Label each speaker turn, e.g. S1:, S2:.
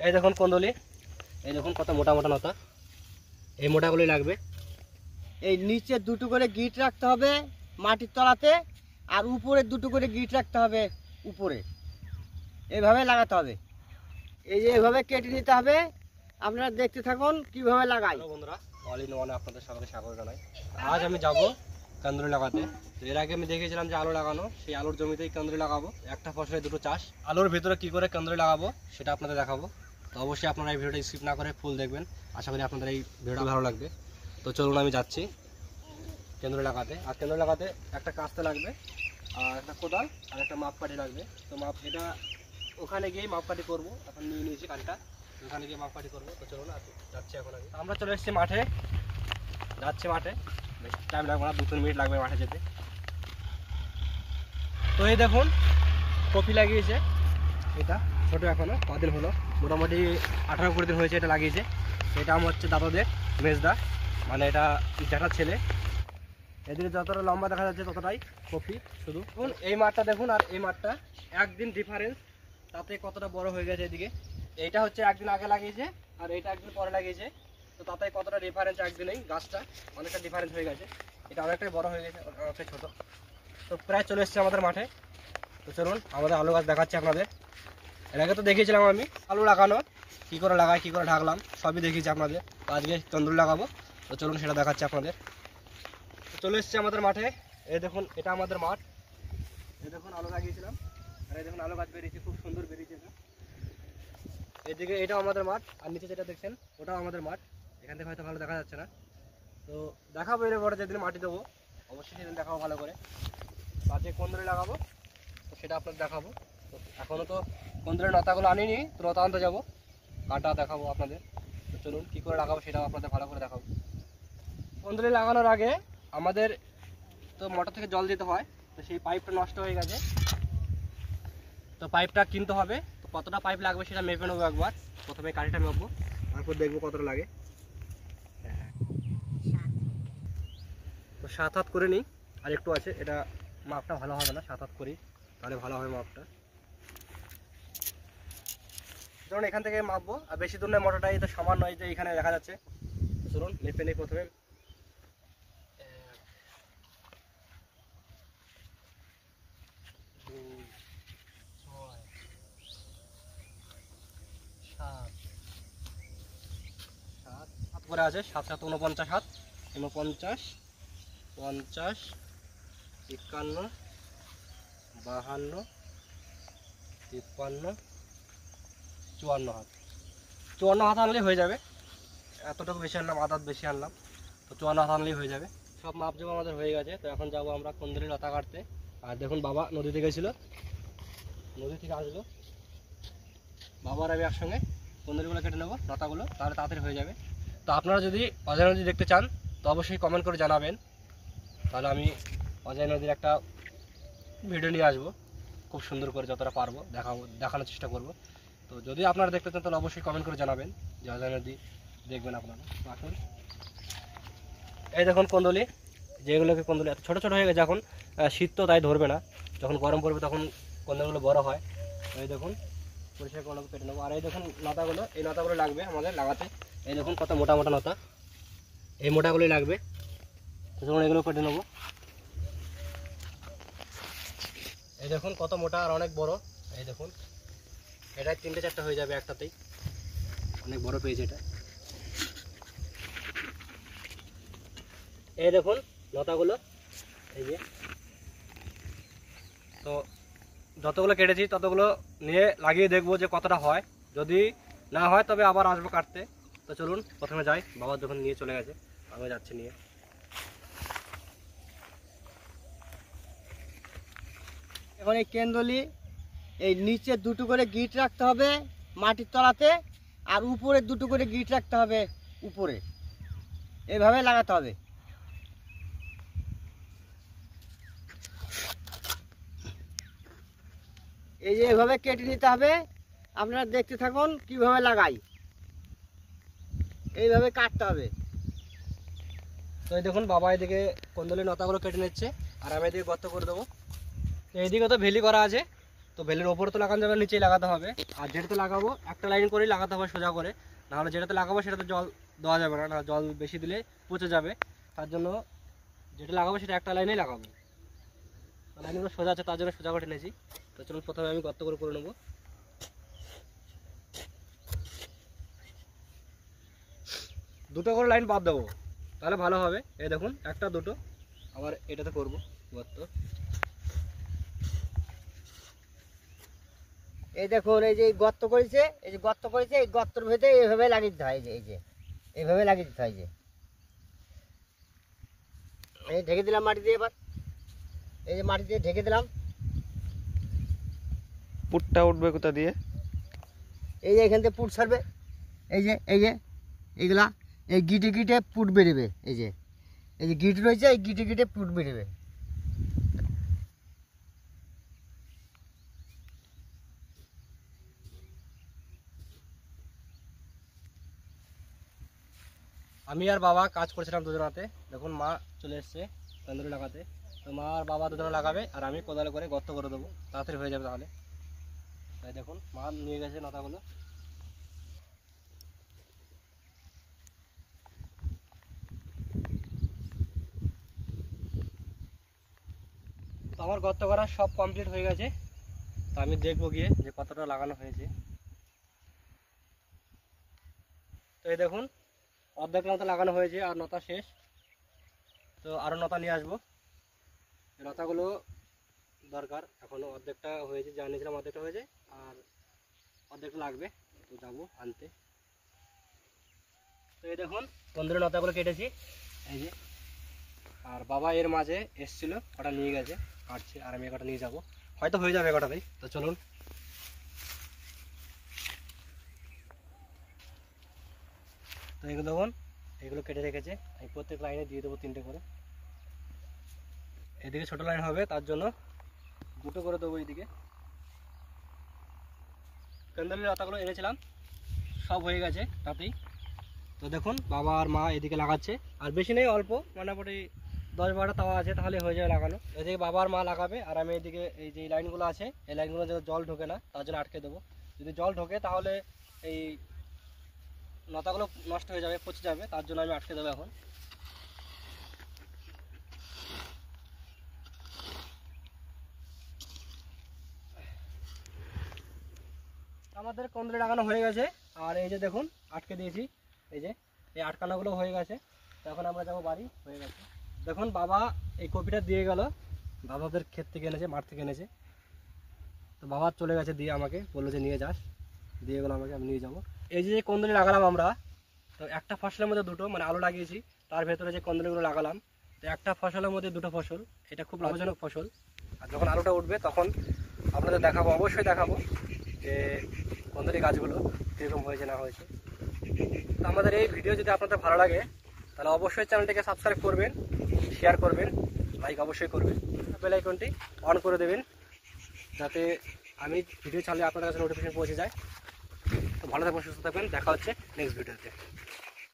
S1: এই দেখুন কুন্দুলি, এই দেখুন কত মোটা মোটা নতা, এই মোটাগুলি লাগবে।
S2: এই নিচে দুটো করে গিট রাখতে হবে মাটির তলাতে, আর উপরে দুটো করে গিট রাখতে হবে উপরে, এইভাবে লাগাতে হবে। এই যে এভাবে কেটে নিতে হবে। আপনারা দেখতে থাকুন কিভাবে লাগাই।
S1: বন্ধুরা, অল ইন ওয়ানে আপনাদের সকলে স্বাগত জানাই। আজ আমি যাব কান্দুরি লাগাতে। তো এর আগে আমি দেখেছিলাম যে আলু লাগানো, সেই আলুর জমিতেই কান্দুরি লাগাবো। একটা ফসলে দুটো চাষ। আলুর ভিতরে কি করে কান্দুরি লাগাবো সেটা আপনাদের দেখাবো। তো অবশ্যই আপনারা এই ভিডিওটা স্কিপ না করে ফুল দেখবেন। আশা করি আপনাদের এই ভিডিওটা ভালো লাগবে। তো চলুন আমি যাচ্ছি কেন্দ্র লাগাতে। আর কেন্দ্র লাগাতে একটা কাস্তে লাগবে, আর একটা কোদাল, আর একটা মাপকাঠি লাগবে। তো এটা ওখানে গিয়েই মাপকাঠি করবো। এখন নিয়ে নিয়েছি কাঠটা, ওখানে গিয়ে মাপকাঠি করবো। তো চলুন যাচ্ছি এখন। আমরা চলে এসেছি মাঠে, যাচ্ছি মাঠে। বেশ টাইম লাগবে না, 2-3 মিনিট লাগবে মাঠে যেতে। তো এই দেখুন কপি লাগিয়েছে, এটা ছোটো এখনো কদিন হলো, মোটামুটি 18-20 দিন হয়েছে এটা লাগিয়েছে। এটা আমার হচ্ছে দাদাদের মেজদা, মানে এটা জ্যাঠার ছেলে। এদিকে যতটা লম্বা দেখা যাচ্ছে ততটাই কপি শুধু। দেখুন এই মাঠটা দেখুন আর এই মাঠটা একদিন ডিফারেন্স, তাতে কতটা বড় হয়ে গেছে। এদিকে এইটা হচ্ছে একদিন আগে লাগিয়েছে, আর এইটা একদিন পরে লাগিয়েছে। তো তাতে কতটা ডিফারেন্স একদিনেই, গাছটা অনেকটা ডিফারেন্স হয়ে গেছে। এটা অনেকটাই বড় হয়ে গেছে, অনেকটাই ছোটো। তো প্রায় চলে এসছে আমাদের মাঠে। তো চলুন আমাদের আলু গাছ দেখাচ্ছি আপনাদের। এর আগে তো দেখিয়েছিলাম আমি আলু লাগানো, কী করে লাগাই, কী করে ঢাকলাম, সবই দেখিয়েছি আপনাদের। তো আজকে তন্দুরি লাগাবো। তো চলুন সেটা দেখাচ্ছি আপনাদের। চলে এসছে আমাদের মাঠে। এই দেখুন এটা আমাদের মাঠ। এই দেখুন আলু লাগিয়েছিলাম, আর এই দেখুন আলু গাছ বেরিয়েছে, খুব সুন্দর বেরিয়েছে। এদিকে এটাও আমাদের মাঠ, আর নিচে যেটা দেখছেন ওটাও আমাদের মাঠ। এখান থেকে হয়তো ভালো দেখা যাচ্ছে না, তো দেখাবো এর পরে যেদিন মাটি দেবো অবশ্যই সেদিন দেখাবো ভালো করে। আর যে কোন্দরে লাগাবো তো সেটা আপনাদের দেখাবো। তো এখনও তো কোন্দরের লতাগুলো আনিনি, তো লতা আনতে যাবো, কাটা দেখাবো আপনাদের। তো চলুন কী করে লাগাবো সেটাও আপনাদের ভালো করে দেখাবো। কোন্দরে লাগানোর আগে আমাদের তো মোটর থেকে জল দিতে হয়, তো সেই পাইপটা নষ্ট হয়ে গেছে, তো পাইপটা কিনতে হবে। তো কতটা পাইপ লাগবে সেটা মেপে নেবো একবার। প্রথমে কাঠিটা মেপবো, তারপর দেখবো কতটা লাগে। তো 7 হাত করে নিই, আর একটু আছে, এটা মাপটা ভালো হবে না, 7 হাত করি তাহলে ভালো হবে মাপটা। ধরুন এখান থেকে মাপবো, আর বেশি দূর নয়, মোটরটা এই তো সামান্য, এই যে এখানে দেখা যাচ্ছে। তো চলুন মেপে নিই প্রথমে। 7 করে আছে, 7-7 49 হাত, 49, 50, 51, 52, 53, 54 হাত। 54 হাত আনলেই হয়ে যাবে, এতটুকু বেশি আনলাম, আধ হাত বেশি আনলাম। তো 54 হাত আনলেই হয়ে যাবে। সব মাপ জমা আমাদের হয়ে গেছে। তো এখন যাবো আমরা কুন্দরি লতা কাটতে। আর দেখুন বাবা নদীতে গেছিলো, নদী থেকে আসলো, বাবার আমি একসঙ্গে কুন্দরিগুলো কেটে নেবো, লতাগুলো, তাহলে তাড়াতাড়ি হয়ে যাবে। তো আপনারা যদি অজয় নদী দেখতে চান তো অবশ্যই কমেন্ট করে জানাবেন, তাহলে আমি অজয় নদীর একটা ভিডিও নিয়ে আসবো, খুব সুন্দর করে যতটা পারবো দেখানোর চেষ্টা করব। তো যদি আপনারা দেখতে চান তাহলে অবশ্যই কমেন্ট করে জানাবেন যে অজয় নদী দেখবেন আপনারা। আসুন এই দেখুন কুন্দুলি, যেগুলোকে কুন্দুলি এত ছোটো ছোটো হয়ে গেছে, এখন শীত তো তাই ধরবে না, যখন গরম পড়বে তখন কুন্দুলিগুলো বড় হয়। এই দেখুন পরিষ্কার করে কেটে নেবো। আর এই দেখুন লতাগুলো, এই লতাগুলো লাগবে আমাদের লাগাতে। এই দেখুন কত মোটা মোটা লতা, এই মোটাগুলোই লাগবে। তো যখন এগুলো কেটে নেবো, এই দেখুন কত মোটা আর অনেক বড়। এই দেখুন এটা 3-4টা হয়ে যাবে একটাতেই, অনেক বড় পেয়েছে এটা। এই দেখুন লতাগুলো, এই যে। তো যতগুলো কেটেছি ততগুলো নিয়ে লাগিয়ে দেখবো যে কতটা হয়, যদি না হয় তবে আবার আসবো কাটতে। তো চলুন প্রথমে যাই, বাবা যখন নিয়ে চলে গেছে আমি যাচ্ছি নিয়ে।
S2: এখন এই কেন্দলি, এই নিচে দুটো করে গিট রাখতে হবে মাটির তলাতে, আর উপরে দুটো করে গিট রাখতে হবে উপরে, এইভাবে লাগাতে হবে। এই যে এভাবে কেটে নিতে হবে। আপনারা দেখতে থাকুন কিভাবে লাগাই, এইভাবে কাটতে হবে।
S1: তো এই দেখুন বাবা এদিকে কুন্দুলি লতাগুলো কেটে নিচ্ছে, আর আমি এদিকে গর্ত করে দেবো। এইদিকে তো ভেলি করা আছে, তো তো বেলের ওপরে তো লাগানো যাবে, নিচেই লাগাতে হবে। আর যেটাতে লাগাবো একটা লাইন করেই লাগাতে হবে সোজা করে, নাহলে যেটাতে লাগাবো সেটাতে জল দেওয়া যাবে না, জল বেশি দিলে পচে যাবে। তার জন্য যেটা লাগাবো সেটা একটা লাইনেই লাগাবো। লাইনগুলো সোজা আছে তার জন্য সোজা করে টেনেছি। তো চলুন প্রথমে আমি গর্ত করে নেবো। দুটো করে লাইন বাদ দেবো, তাহলে ভালো হবে। এই দেখুন একটা দুটো, আবার এটাতে করবো গর্ত।
S2: এই দেখুন এই যে গর্ত করেছে, এই যে গর্ত করেছে, এই গর্তের ভেতরে এইভাবে লাগিয়ে দিতে হয়। এই যে এইভাবে লাগিয়ে দিতে হয়। যে এই ঢেকে দিলাম মাটি দিয়ে, এবার এই যে মাটি দিয়ে ঢেকে দিলাম।
S3: পুটটা উঠবে কোথা দিয়ে?
S2: এই যে এখান থেকে পুট ছাড়বে, এই যে এইগুলা এই গিটে গিটে পুট বেরোবে। এই যে গিট রয়েছে, এই গিটে গিটে পুট বেরোবে।
S1: আমি আর বাবা কাজ করছিলাম দুজনাতে। দেখুন মা চলে এসছে তন্দুরি লাগাতে। তো মা আর বাবা দুজনে লাগাবে, আর আমি কোদালে করে গর্ত করে দেবো, তাড়াতাড়ি হয়ে যাবে তাহলে। তাই দেখুন মা নিয়ে গেছে নতাগুলো। তো আমার গর্ত করা সব কমপ্লিট হয়ে গেছে। তো আমি দেখবো গিয়ে যে কতটা লাগানো হয়েছে। তো এই দেখুন অর্ধেক নতা লাগানো হয়েছে, আর নতা শেষ। তো আরও নতা নিয়ে আসবো। নতাগুলো দরকার, এখনও অর্ধেকটা হয়েছে, যা নিয়েছিলাম অর্ধেকটা হয়েছে, আর অর্ধেকটা লাগবে। তো যাবো আনতে। তো এই দেখুন তন্দুরি নতাগুলো কেটেছি, এই যে। আর বাবা এর মাঝে এসছিল, কটা নিয়ে গেছে, কাটছে, আর আমি কটা নিয়ে যাবো, হয়তো হয়ে যাবে কটাতেই। তো চলুন। তো এগুলো দেখুন এগুলো কেটে রেখেছে, আমি প্রত্যেক লাইনে দিয়ে দেবো 3টে করে। এদিকে ছোট লাইন হবে, তার জন্য 2টো করে দেবো এইদিকে। তন্দুরি লতাগুলো এনেছিলাম, সব হয়ে গেছে তাতেই। তো দেখুন বাবা আর মা এদিকে লাগাচ্ছে, আর বেশি নেই, অল্প, মোটামুটি 10-12টা তাওয়া আছে, তাহলে হয়ে যাবে লাগানো। এদিকে বাবা আর মা লাগাবে, আর আমি এদিকে এই যে লাইনগুলো আছে, এই লাইনগুলো যেন জল ঢোকে না, তার জন্য আটকে দেবো। যদি জল ঢোকে তাহলে এই লতাগুলো নষ্ট হয়ে যাবে, পচে যাবে, তার জন্য আমি আটকে দেবো এখন। আমাদের কন্দুরি লাগানো হয়ে গেছে, আর এই যে দেখুন আটকে দিয়েছি, এই যে এই আটকানাগুলো হয়ে গেছে। তখন আমরা যাবো বাড়ি, হয়ে গেছে। দেখুন বাবা এই কপিটা দিয়ে গেল, বাবাদের ক্ষেত থেকে এনেছে, মাঠ থেকে এনেছে। তো বাবা চলে গেছে দিয়ে, আমাকে বললো যে নিয়ে যাস, দিয়ে গেলো আমাকে, আমি নিয়ে যাবো। এই যে কন্দুরি লাগালাম আমরা, তো একটা ফসলের মধ্যে 2টো, মানে আলু লাগিয়েছি, তার ভেতরে যে কন্দুরিগুলো লাগালাম, তো একটা ফসলের মধ্যে 2টো ফসল, এটা খুব লাভজনক ফসল। আর যখন আলুটা উঠবে তখন আপনাদের দেখাবো, অবশ্যই দেখাবো যে কন্দুরি গাছগুলো কীরকম হয়েছে না হয়েছে। তো আমাদের এই ভিডিও যদি আপনাদের ভালো লাগে তাহলে অবশ্যই চ্যানেলটিকে সাবস্ক্রাইব করবেন, শেয়ার করবেন, লাইক অবশ্যই করবেন, বেল আইকনটি অন করে দেবেন, যাতে আমি ভিডিও ছাড়লে আপনাদের কাছে নোটিফিকেশন পৌঁছে যায়। তো ভালো থাকবেন, সুস্থ থাকবেন, দেখা হচ্ছে নেক্সট ভিডিওতে।